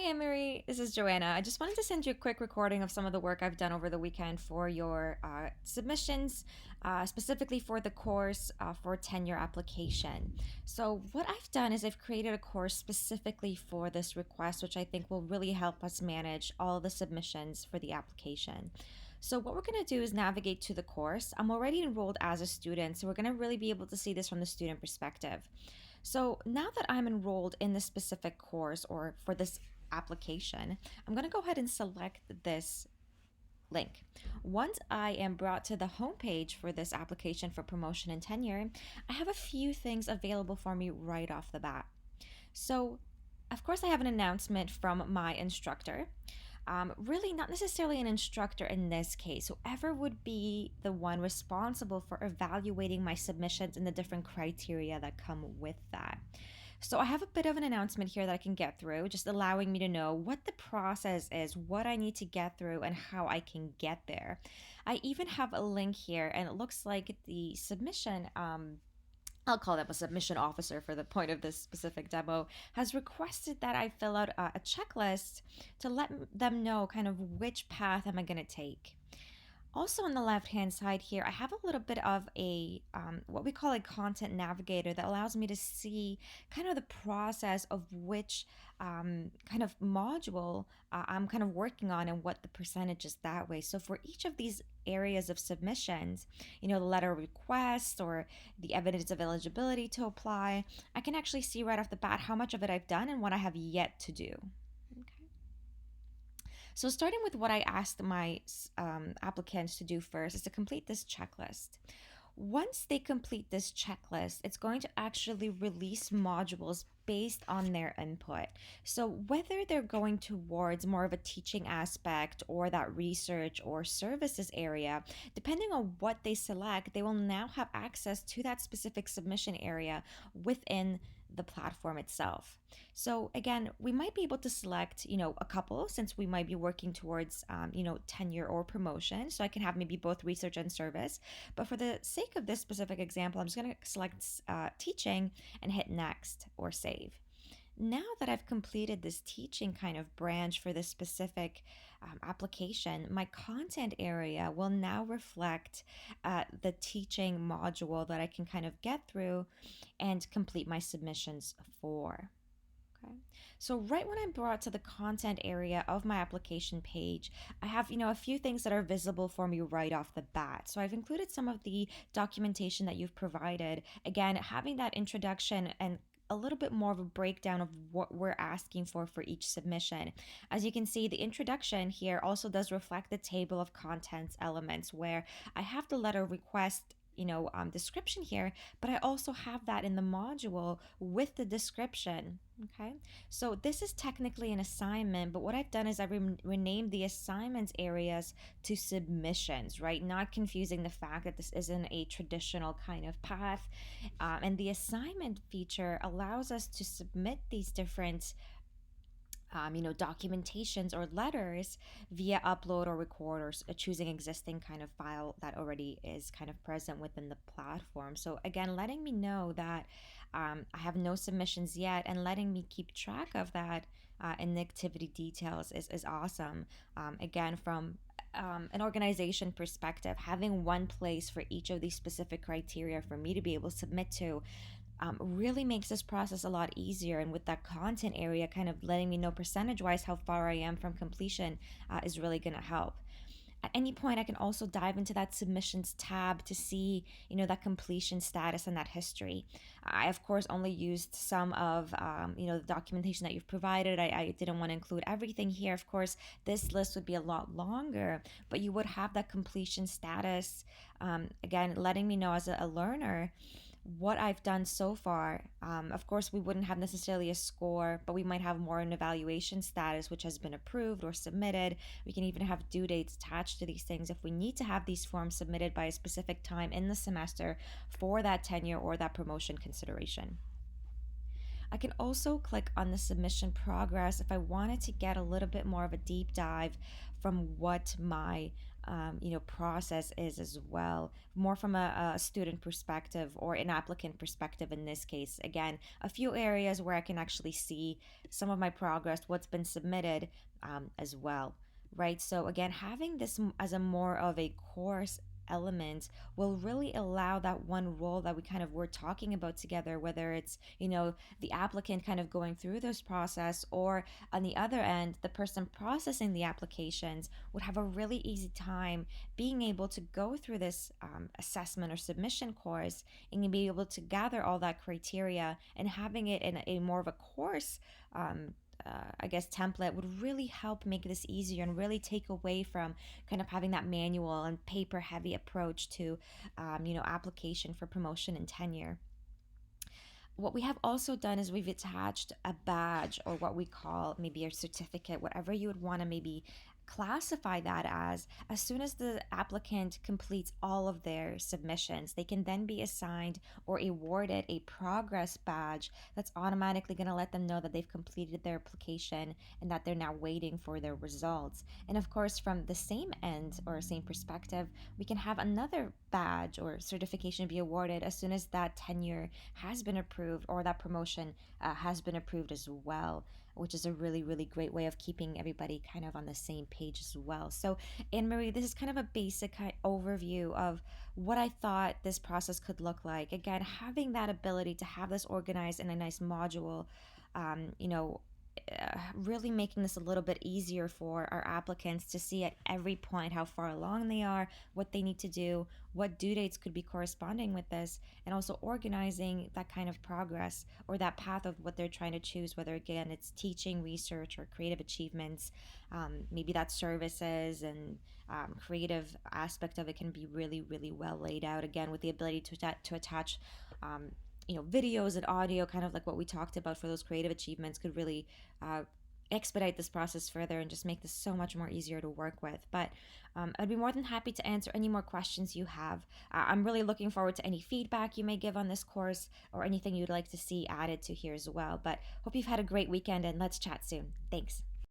Emery. This is Joanna. I just wanted to send you a quick recording of some of the work I've done over the weekend for your submissions, specifically for the course for tenure application. So, what I've done is I've created a course specifically for this request, which I think will really help us manage all the submissions for the application. So, what we're going to do is navigate to the course. I'm already enrolled as a student, so we're going to really be able to see this from the student perspective. So now that I'm enrolled in this specific course or for this application, I'm going to go ahead and select this link. Once I am brought to the homepage for this application for promotion and tenure, I have a few things available for me right off the bat. So, of course, I have an announcement from my instructor. Really, not necessarily an instructor in this case. Whoever would be the one responsible for evaluating my submissions and the different criteria that come with that. So, I have a bit of an announcement here that I can get through, just allowing me to know what the process is, what I need to get through, and how I can get there. I even have a link here, and it looks like the submission. I'll call them a submission officer for the point of this specific demo, has requested that I fill out a checklist to let them know kind of which path am I going to take. Also on the left hand side here, I have a little bit of a what we call a content navigator that allows me to see kind of the process of which kind of module I'm kind of working on and what the percentage is that way. So for each of these areas of submissions, the letter of request or the evidence of eligibility to apply, I can actually see right off the bat how much of it I've done and what I have yet to do. So, starting with what I asked my applicants to do first is to complete this checklist. Once they complete this checklist, it's going to actually release modules based on their input. So, whether they're going towards more of a teaching aspect or that research or services area, depending on what they select, they will now have access to that specific submission area within the platform itself. So again, we might be able to select, a couple since we might be working towards, tenure or promotion. So I can have maybe both research and service. But for the sake of this specific example, I'm just going to select teaching and hit next or save. Now that I've completed this teaching kind of branch for this specific application, my content area will now reflect the teaching module that I can kind of get through and complete my submissions for. Okay. So right when I'm brought to the content area of my application page, I have, a few things that are visible for me right off the bat. So I've included some of the documentation that you've provided. Again, having that introduction and a little bit more of a breakdown of what we're asking for each submission. As you can see, the introduction here also does reflect the table of contents elements where I have the letter request description here, but I also have that in the module with the description. Okay, so this is technically an assignment, but what I've done is I renamed the assignments areas to submissions, right? Not confusing the fact that this isn't a traditional kind of path. And the assignment feature allows us to submit these different documentations or letters via upload or record or choosing existing kind of file that already is kind of present within the platform. So again, letting me know that I have no submissions yet and letting me keep track of that in the activity details is awesome. Again, from an organization perspective, having one place for each of these specific criteria for me to be able to submit to really makes this process a lot easier. And with that content area kind of letting me know percentage wise how far I am from completion is really going to help. At any point, I can also dive into that submissions tab to see, that completion status and that history. I, of course, only used some of, the documentation that you've provided. I didn't want to include everything here. Of course, this list would be a lot longer, but you would have that completion status, again, letting me know as a learner what I've done so far. Of course, we wouldn't have necessarily a score, but we might have more an evaluation status, which has been approved or submitted. We can even have due dates attached to these things if we need to have these forms submitted by a specific time in the semester for that tenure or that promotion consideration. I can also click on the submission progress if I wanted to get a little bit more of a deep dive from what my process is as well, more from a student perspective or an applicant perspective in this case. Again, a few areas where I can actually see some of my progress, what's been submitted as well, right? So again, having this as a more of a course element will really allow that one role that we kind of were talking about together, whether it's the applicant kind of going through this process, or on the other end the person processing the applications would have a really easy time being able to go through this assessment or submission course and be able to gather all that criteria, and having it in a more of a course I guess template would really help make this easier and really take away from kind of having that manual and paper heavy approach to application for promotion and tenure. What we have also done is we've attached a badge, or what we call maybe a certificate, whatever you would want to maybe classify that as soon as the applicant completes all of their submissions, they can then be assigned or awarded a progress badge that's automatically going to let them know that they've completed their application and that they're now waiting for their results. And of course, from the same end or same perspective, we can have another badge or certification be awarded as soon as that tenure has been approved, or that promotion has been approved as well, which is a really, really great way of keeping everybody kind of on the same page as well. So, Anne Marie, this is kind of a basic overview of what I thought this process could look like. Again, having that ability to have this organized in a nice module, um, you know, really making this a little bit easier for our applicants to see at every point how far along they are, what they need to do, what due dates could be corresponding with this, and also organizing that kind of progress or that path of what they're trying to choose, whether again it's teaching, research, or creative achievements. Maybe that services and creative aspect of it can be really, really well laid out, again with the ability to attach videos and audio, kind of like what we talked about for those creative achievements, could really uh, expedite this process further and just make this so much more easier to work with. But I'd be more than happy to answer any more questions you have. I'm really looking forward to any feedback you may give on this course, or anything you'd like to see added to here as well. But hope you've had a great weekend, and let's chat soon. Thanks.